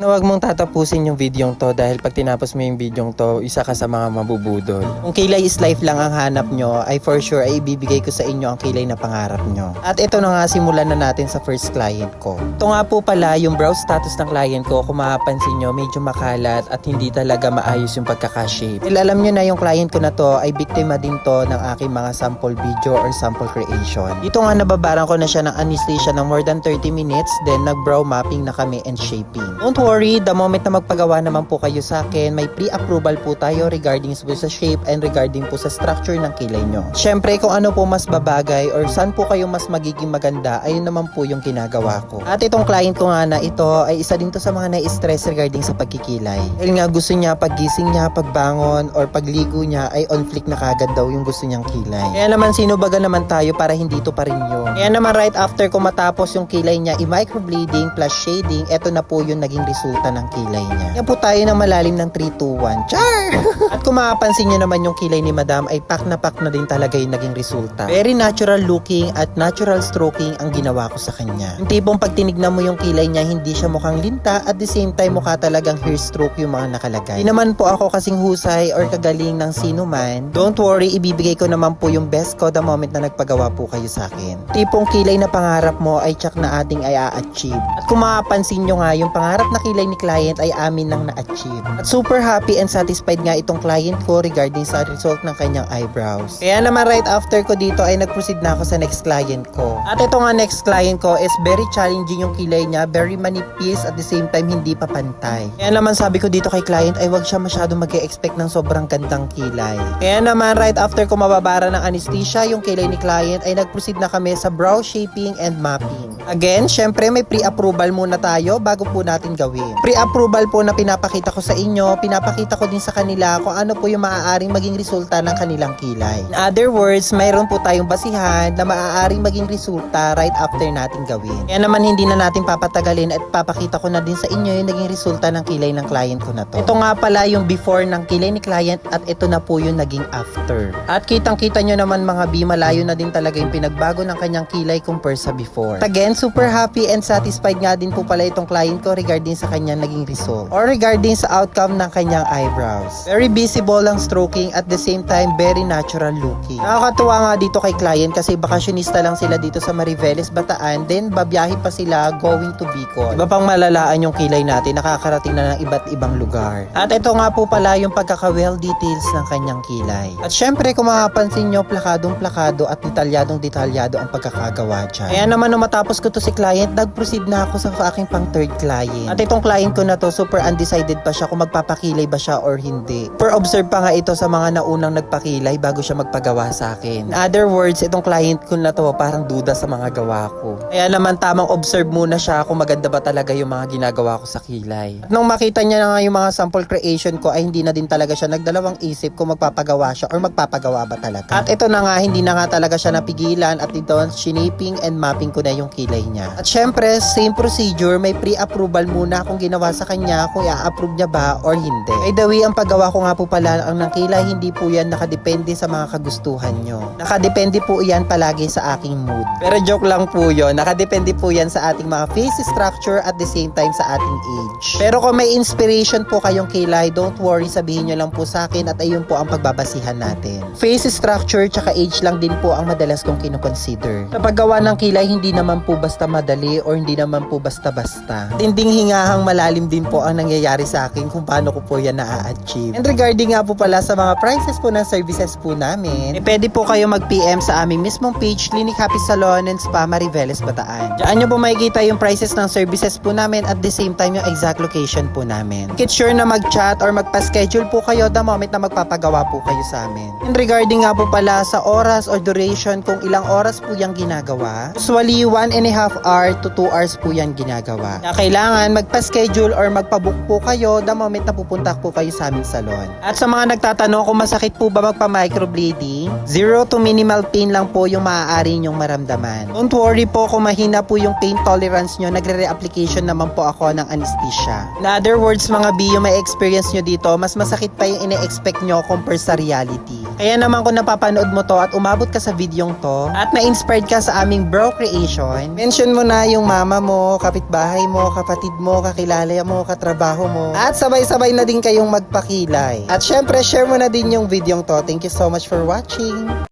Huwag mong tatapusin yung videong to dahil pag tinapos mo yung videong to, isa ka sa mga mabubudol. Kung kilay is life lang ang hanap nyo, ay for sure ay ibibigay ko sa inyo ang kilay na pangarap nyo. At ito na nga, simulan na natin sa first client ko. Ito nga po pala yung browse status ng client ko. Kung mapapansin nyo, medyo makalat at hindi talaga maayos yung pagkakashape. Dahil alam nyo na yung client ko na to ay biktima din to ng aking mga sample video or sample creation. Dito nga nababaran ko na siya ng anesthesia ng more than 30 minutes, then nag-brow mapping na kami and shaping. Don't worry, the moment na magpagawa naman po kayo sa akin, may pre-approval po tayo regarding po sa shape and regarding po sa structure ng kilay nyo. Syempre, kung ano po mas babagay or saan po kayo mas magiging maganda, ayun naman po yung ginagawa ko. At itong client ko nga na ito ay isa din to sa mga na-stress regarding sa pagkikilay. Dahil nga gusto niya paggising niya, pagbangon or pagligo niya ay on flick na kagad daw yung gusto niyang kilay. Kaya naman sinubaga naman tayo para hindi to pa rin yun. Kaya naman right after ko matapos yung kilay niya, i-microblading plus shading, eto na po yung naging resulta ng kilay niya. Yan po tayo ng malalim ng 3-2-1. Char! At kung mapapansin nyo naman yung kilay ni Madam ay pack na din talaga yung naging resulta. Very natural looking at natural stroking ang ginawa ko sa kanya. Yung tipong pag tinignan mo yung kilay niya, hindi siya mukhang linta at the same time mukha talagang hair stroke yung mga nakalagay. Di naman po ako kasing husay or kagaling ng sino man. Don't worry, ibibigay ko naman po yung best ko the moment na nagpagawa po kayo sa akin. Tipong kilay na pangarap mo ay tsak na ating ay a-achieve. At kung mapapansin nyo nga, yung pangarap na kilay ni client ay amin nang na-achieve. At super happy and satisfied nga itong client ko regarding sa result ng kanyang eyebrows. Kaya naman right after ko dito ay nag-proceed na ako sa next client ko. At ito nga next client ko is very challenging yung kilay niya, very manipis at the same time hindi pa pantay. Kaya naman sabi ko dito kay client ay wag siya masyadong mag-e-expect ng sobrang gandang kilay. Kaya naman right after ko mababara ng anesthesia yung kilay ni client ay nag-proceed na kami sa brow shaping and mapping. Again, syempre may pre-approval muna tayo bago po natin gawin. Pre-approval po na pinapakita ko sa inyo, pinapakita ko din sa kanila kung ano po yung maaaring maging resulta ng kanilang kilay. In other words, mayroon po tayong basihan na maaaring maging resulta right after natin gawin. Kaya naman hindi na natin papatagalin at papakita ko na din sa inyo yung naging resulta ng kilay ng client ko na to. Ito nga pala yung before ng kilay ni client at ito na po yung naging after. At kitang-kita nyo naman mga B, malayo na din talaga yung pinagbago ng kanyang kilay compare sa before. At again, super happy and satisfied nga din po pala itong client ko regarding sa kanyang naging result or regarding sa outcome ng kanyang eyebrows. Very visible ang stroking at the same time very natural looking. Nakakatuwa nga dito kay client kasi bakasyonista lang sila dito sa Mariveles, Bataan, then babiyahe pa sila going to Bicol. Iba pang malalaan yung kilay natin, nakakarating na ng iba't ibang lugar. At ito nga po pala yung pagkaka-well details ng kanyang kilay. At syempre kung makapansin nyo, plakadong-plakado at detalyado ang pagkakagawa dyan. Kaya naman nung matapos ko to si client, nag-proceed na ako sa aking pang third client. At itong client ko na to, super undecided pa siya kung magpapakilay ba siya or hindi. Per observe pa nga ito sa mga naunang nagpakilay bago siya magpagawa sa akin. In other words, itong client ko na to parang duda sa mga gawa ko. Kaya naman tamang observe muna siya kung maganda ba talaga yung mga ginagawa ko sa kilay. At nung makita niya na nga yung mga sample creation ko ay hindi na din talaga siya nagdalawang isip kung magpapagawa siya or magpapagawa ba talaga. At ito na nga, hindi na nga talaga siya napigilan at ito, shinaping and mapping ko na yung kilay niya. At syempre, same procedure, may pre-approval muna kung ginawa sa kanya kung i-approve niya ba or hindi. By the way, ang paggawa ko nga po pala ang ng kilay, hindi po yan nakadepende sa mga kagustuhan nyo. Nakadepende po yan palagi sa aking mood. Pero joke lang po yun, nakadepende po yan sa ating mga face structure at the same time sa ating age. Pero kung may inspiration po kayong kilay, don't worry, sabihin nyo lang po sa akin at ayun po ang pagbabasihan natin. Face structure tsaka age lang din po ang madalas kong kinoconsider. Sa paggawa ng kilay, hindi naman po basta madali or hindi naman po basta-basta. Tinding hingahang malalim din po ang nangyayari sa akin kung paano ko po yan na-achieve. And regarding nga po pala sa mga prices po ng services po namin, pwede po kayo mag-PM sa aming mismong page, Clinic Happy Salon and Spa Mariveles, Bataan. Diyan nyo po makikita yung prices ng services po namin at the same time yung exact location po namin. Make sure na mag-chat or magpa-schedule po kayo the moment na magpapagawa po kayo sa amin. And regarding nga po pala sa oras or duration kung ilang oras po yung ginagawa, usually 1.5 hour to 2 hours po yan ginagawa. Na kailangan magpa-schedule or magpa-book po kayo the moment na pupunta po kayo sa aming salon. At sa mga nagtatanong kung masakit po ba magpa-microblading, 0 to minimal pain lang po yung maaari nyong maramdaman. Don't worry po kung mahina po yung pain tolerance nyo, nagre-reapplication naman po ako ng anesthesia. In other words mga B, yung may experience nyo dito, mas masakit pa yung ine-expect nyo compare sa reality. Kaya naman kung napapanood mo to at umabot ka sa videong to at na-inspired ka sa aming brow creation, Mention mo na yung mama mo, kapitbahay mo, kapatid mo, kakilala mo, katrabaho mo. At sabay-sabay na din kayong magpakilay. At syempre, share mo na din yung videong to. Thank you so much for watching.